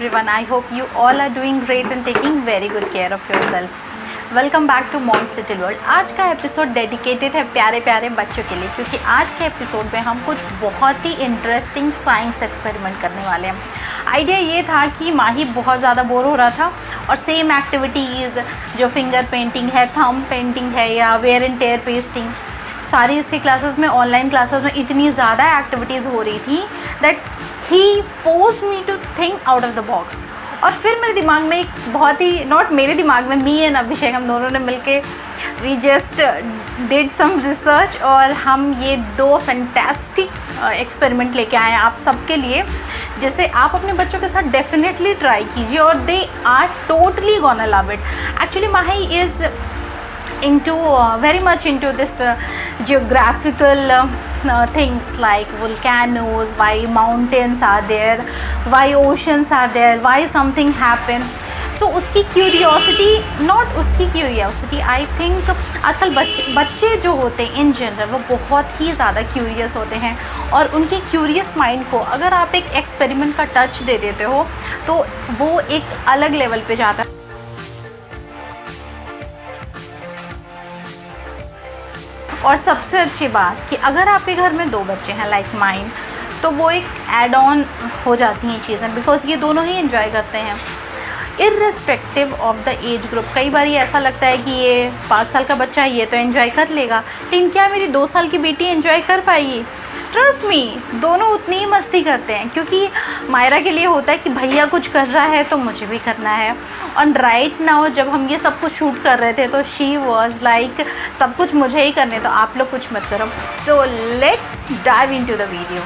everyone. I hope you all are doing great and taking very good care of yourself. Welcome back to mom's little world. आज का episode dedicated है प्यारे प्यारे बच्चों के लिए, क्योंकि आज के एपिसोड में हम कुछ बहुत ही इंटरेस्टिंग साइंस एक्सपेरिमेंट करने वाले हैं। आइडिया ये था कि माही बहुत ज़्यादा बोर हो रहा था और सेम एक्टिविटीज़ जो फिंगर पेंटिंग है, थंब पेंटिंग है या वेयर एंड टेयर पेस्टिंग, सारी इसके क्लासेस में, ऑनलाइन क्लासेस में इतनी ज़्यादा एक्टिविटीज़ हो रही थी that he forced me to think out of the box. और फिर मेरे दिमाग में एक बहुत ही, नॉट मेरे दिमाग में, मी एंड अभिषेक, हम दोनों ने मिलके we just did some research और हम ये दो फैंटास्टिक एक्सपेरिमेंट लेके आए हैं आप सबके लिए, जैसे आप अपने बच्चों के साथ डेफिनेटली ट्राई कीजिए और they are totally gonna love it. Actually Mahi is into very much into this geographical things like volcanoes, why mountains are there, why oceans are there, why something happens. So उसकी curiosity, not उसकी curiosity, I think आजकल बच्चे जो होते हैं in general वो बहुत ही ज़्यादा क्यूरियस होते हैं और उनके क्यूरियस माइंड को अगर आप एक एक्सपेरिमेंट का टच दे देते हो तो वो एक अलग लेवल पे जाता है। और सबसे अच्छी बात कि अगर आपके घर में दो बच्चे हैं लाइक माइन, तो वो एक एड ऑन हो जाती हैं चीज़ें, बिकॉज ये दोनों ही एंजॉय करते हैं irrespective of the age group. कई बार ये ऐसा लगता है कि ये 5 साल का बच्चा है, ये तो एंजॉय कर लेगा, लेकिन क्या मेरी 2 साल की बेटी एंजॉय कर पाएगी? ट्रस्ट मी, दोनों उतनी ही मस्ती करते हैं, क्योंकि मायरा के लिए होता है कि भैया कुछ कर रहा है तो मुझे भी करना है। और राइट नाउ जब हम ये सब कुछ शूट कर रहे थे तो शी वॉज लाइक सब कुछ मुझे ही करने, तो आप लोग कुछ मत करो। So let's dive into the video.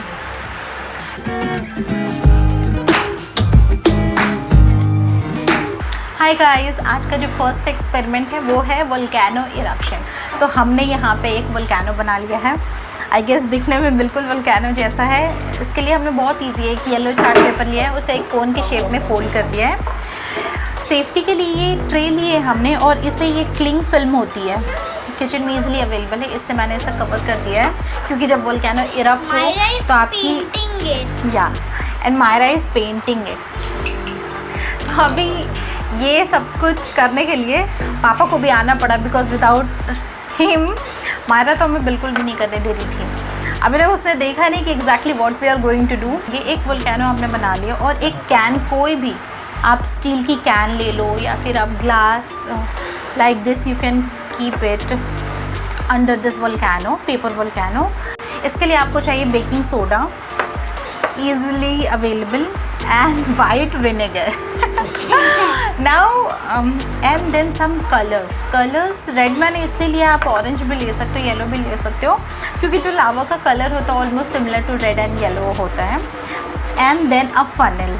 Hi guys, आज का जो फर्स्ट एक्सपेरिमेंट है वो है वोल्केनो इरप्शन। तो हमने यहाँ पे एक वोल्केनो बना लिया है, आई गेस दिखने में बिल्कुल वोल्केनो जैसा है। इसके लिए हमने बहुत इजी है कि येलो चार्ट पेपर लिया है, उसे एक कोन के शेप में फोल्ड कर दिया है। सेफ्टी के लिए ये ट्रे लिए हमने और इसे ये क्लिंग फिल्म होती है, किचन में इजीली अवेलेबल है, इससे मैंने इसे कवर कर दिया है, क्योंकि जब वोल्केनो इरप्ट हो तो आपकी या and Myra is painting it. अभी ये सब कुछ करने के लिए पापा को भी आना पड़ा, बिकॉज विदाउट हिम मायरा तो हमें बिल्कुल भी नहीं करने दे रही थी। अभी तक उसने देखा नहीं कि exactly what we are going to do. ये एक वोल्केनो हमने बना लिया और एक कैन, कोई भी आप स्टील की कैन ले लो या फिर आप glass like this, you can keep it under this volcano, paper volcano. इसके लिए आपको चाहिए baking soda, easily available, and white vinegar. Now and then some colours. Red मैंने इसलिए लिया, आप ऑरेंज भी ले सकते हो, येलो भी ले सकते हो, क्योंकि जो लावा का कलर होता है almost similar to red and yellow होता है। And then a funnel.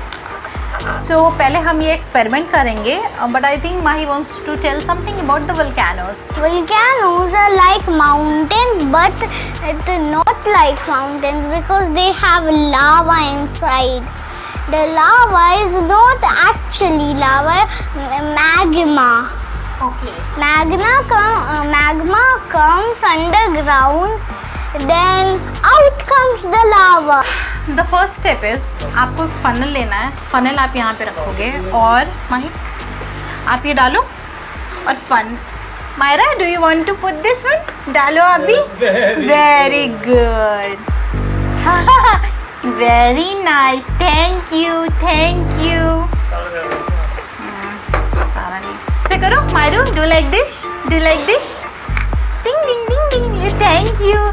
So पहले हम ये एक्सपेरिमेंट करेंगे, but I think Mahi wants to tell something about the volcanoes. Volcanoes are like mountains, but it's not like mountains because they have lava inside. The lava is not actually lava, magma. Okay. Magma comes underground, then out comes the lava. The first step is आपको funnel लेना है। Funnel आप यहाँ पे रखोगे और माही आप ये डालो और Myra, do you want to put this one? डालो अभी। Very good, very nice, thank you. सारा नहीं से करो Myru, do like this, ding ding ding ding, thank you.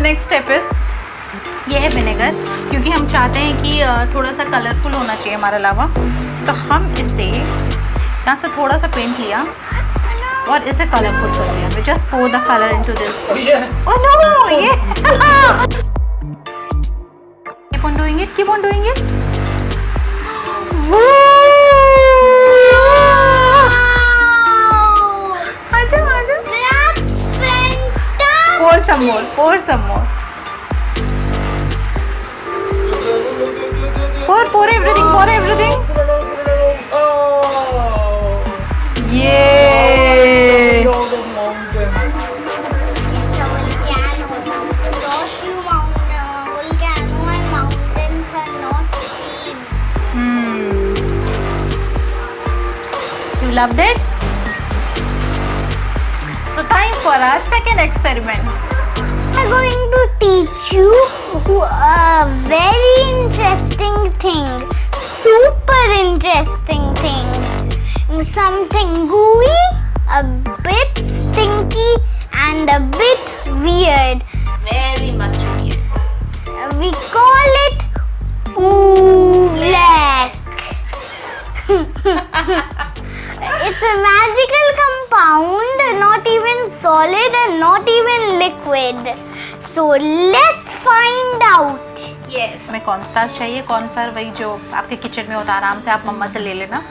Next step is ये है विनेगर, क्योंकि हम चाहते हैं कि थोड़ा सा कलरफुल होना चाहिए हमारा लावा, तो हम इसे यहाँ से थोड़ा सा पेंट लिया और इसे कलरफुल कर दिया। We just pour the color into this. Oh no! Keep on doing it. आजा। That's fantastic. Pour some more. Pour everything. Yeah. loved it? So time for our second experiment. I'm going to teach you a very interesting thing, super interesting thing. Something gooey, a bit stinky, and a bit weird. Very much weird. We call it oobleck. It's a magical compound, not even solid and not even liquid. So let's find out. Yes. हमें cornstarch चाहिए, cornflour, वही जो आपके kitchen में होता है, आराम से आप मम्मा से ले लेना.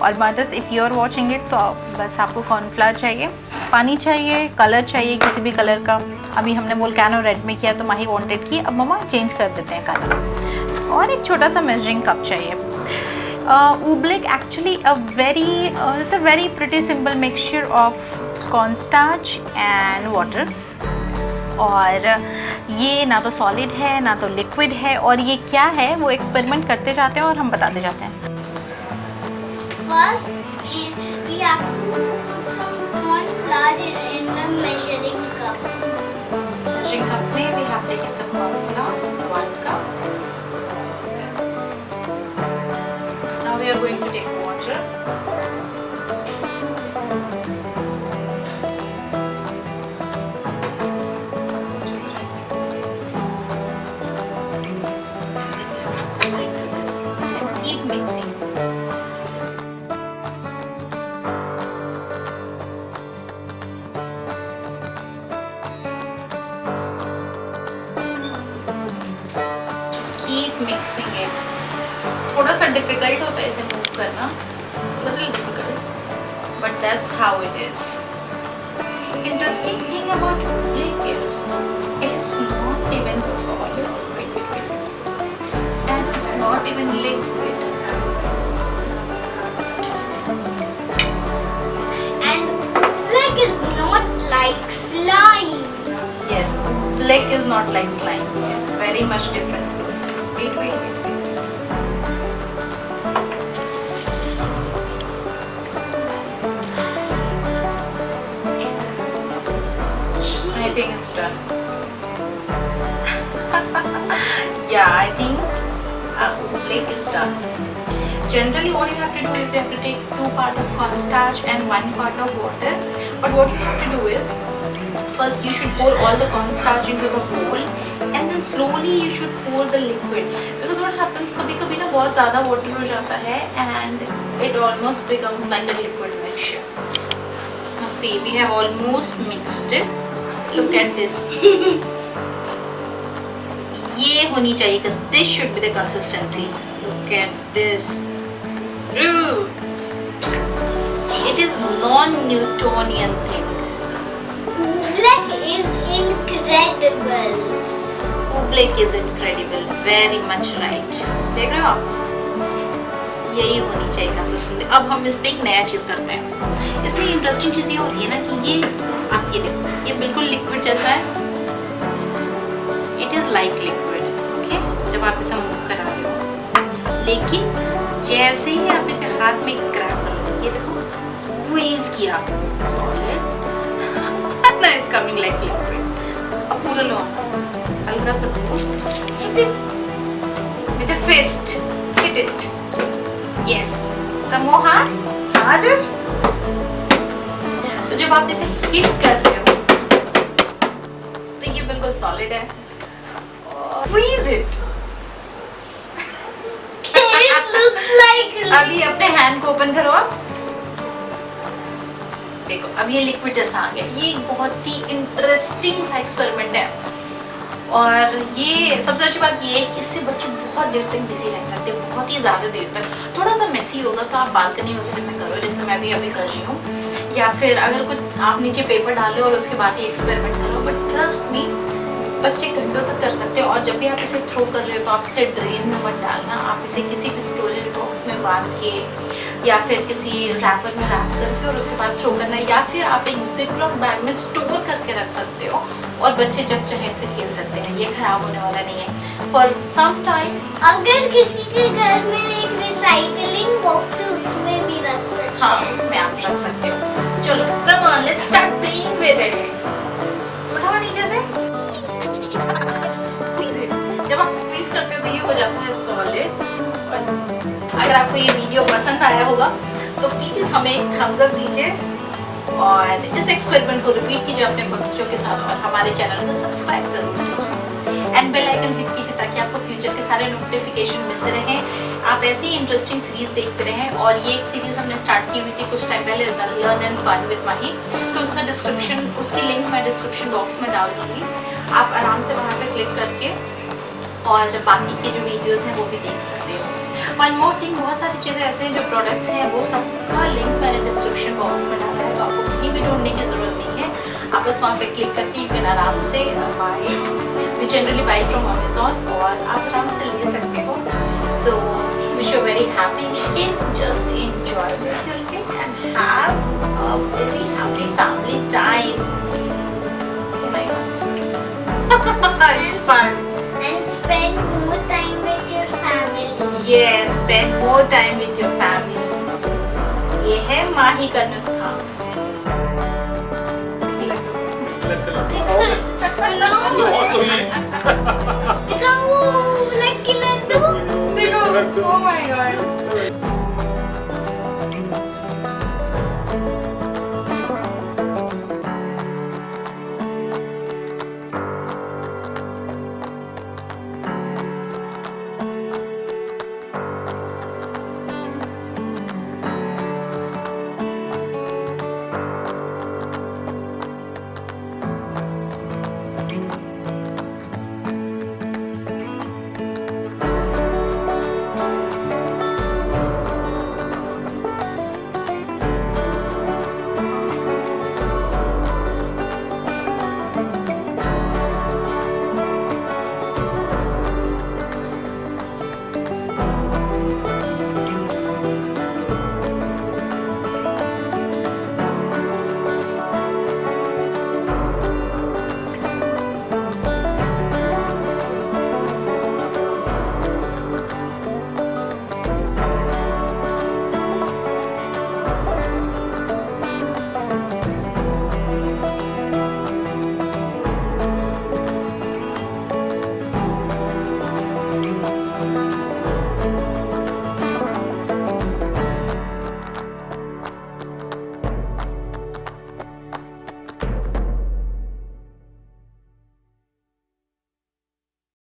और mothers if you are watching it तो बस आपको कॉर्नफ्लोर चाहिए, पानी चाहिए, कलर चाहिए किसी भी कलर का. अभी हमने वोल्केनो रेड में किया तो माही वांटेड की, अब मम्मा चेंज कर देते हैं कलर. और एक छोटा सा मेजरिंग कप चाहिए. Oobleck actually it's a very pretty simple mixture of cornstarch and water. और ये ना तो सॉलिड है ना तो लिक्विड है, और ये क्या है वो एक्सपेरिमेंट करते जाते हैं और हम बताते जाते हैं. First, we have to put some corn flour in the measuring cup. Measuring cup में we have taken some corn flour, 1 cup. Now we are going to take water. Keep mixing. Keep mixing it. थोड़ा सा difficult होता है इसे move करना, little difficult, but that's how it is. Interesting thing about oobleck is it's not even solid. Wait. And it's not even liquid. And oobleck is not like slime. Yes, oobleck is not like slime. Yes, very much different fruits. Wait. I think it's done. Yeah, I think oobleck is done. Generally what you have to do is you have to take 2 parts of cornstarch and 1 part of water. But what you have to do is first you should pour all the cornstarch into the bowl and then slowly you should pour the liquid. Because what happens कभी-कभी ना बहुत ज़्यादा water हो जाता है and it almost becomes like a liquid mixture. Now see, we have almost mixed it. Look at this. ये होनी चाहिए कि this should be the consistency. Look at this. Ooh. It is non-Newtonian thing. Oobleck is incredible. Oobleck is incredible. Very much right. देख रहे हो आप? यही होनी चाहिए कंसिस्टेंसी. अब हम इस पे एक नया चीज़ करते हैं. इसमें इंटरेस्टिंग चीज़ ये होती है ना कि ये आप ये देखो, ये बिल्कुल लिक्विड जैसा है. It is like liquid, okay, जब आप इसे मूव करा रहे हो. लेकिन जैसे ही आप इसे हाथ में ग्रैब करो, ये देखो, स्क्वीज किया, सॉलिड, ना इट्स कमिंग लाइक लिक्विड. अब पूरा लो, हल्का सा दो, with a fist, hit it. Yes, some more hard, harder. तो जब आप इसे हिट करते हो तो ये बिल्कुल सॉलिड है. Squeeze it. It looks like. अभी अपने हैंड को ओपन करो आप. देखो अब ये लिक्विड जैसा आ गया. ये बहुत ही इंटरेस्टिंग सा एक्सपेरिमेंट है. और ये सबसे अच्छी बात ये है कि इससे बच्चे बहुत देर तक बिजी रह सकते हैं, बहुत ही ज़्यादा देर तक. थोड़ा सा मेसी होगा तो आप बालकनी वगैरह में करो, जैसे मैं भी अभी कर रही हूँ. या फिर अगर कुछ आप नीचे पेपर डालो और उसके बाद ये एक्सपेरिमेंट करो. बट ट्रस्ट मी, बच्चे घंटों तक कर सकते हैं. और जब भी आप इसे थ्रो कर रहे हो तो आप इसे ड्रेन में मत डालना. आप इसे किसी भी स्टोरेज बॉक्स में बांध के या फिर किसी रैपर में रैप करके और उसके बाद थ्रो करना. या फिर आप एक जिपलॉक बैग में स्टोर करके रख सकते हो और बच्चे जब चाहे इसे खेल सकते हैं. ये खराब होने वाला नहीं है. फॉर सम टाइम अगर किसी के घर में एक रिसाइकलिंग बॉक्स है उसमें भी रख सकते हाँ उसमें आप रख सकते हो। चलो come on let's start playing with it. उठाओ नीचे से, स्क्वीज इट। जब आप स्क्वीज करते हो तो ये हो जाता है सॉलिड। अगर आपको ये वीडियो पसंद आया होगा तो प्लीज हमें एक थम्स अप दीजिए और इस एक्सपेरिमेंट को रिपीट कीजिए अपने बच्चों के साथ और हमारे चैनल को सब्सक्राइब जरूर कीजिए एंड बेल आइकन हिट कीजिए ताकि आपको फ्यूचर के सारे नोटिफिकेशन मिलते रहें, आप ऐसी इंटरेस्टिंग सीरीज देखते रहें। और ये एक सीरीज हमने स्टार्ट की हुई थी कुछ टाइम पहले, लर्न एंड फन विद माही, तो उसका डिस्क्रिप्शन, उसकी लिंक मैं डिस्क्रिप्शन बॉक्स में डाल दूँगी। आप आराम से वहाँ पे क्लिक करके और बाकी की जो वीडियोस हैं वो भी देख सकते हो। वन मोर थिंग, बहुत सारी चीज़ें ऐसे हैं जो प्रोडक्ट्स हैं वो सबका लिंक मैंने डिस्क्रिप्शन बॉक्स में डाला है, तो आपको कहीं भी ढूंढने की ज़रूरत नहीं है। आप बस वहाँ पे क्लिक करके यू कैन आराम से buy, we generally buy from Amazon, और आप आराम से ले सकते हो। So wish you very happy eating, just enjoy with your kid and have a very happy family time. It's fun. And spend more time with your family. Yes, spend more time with your family. ये है माही का नुस्खा। Lucky Laddu. देखो, oh my god.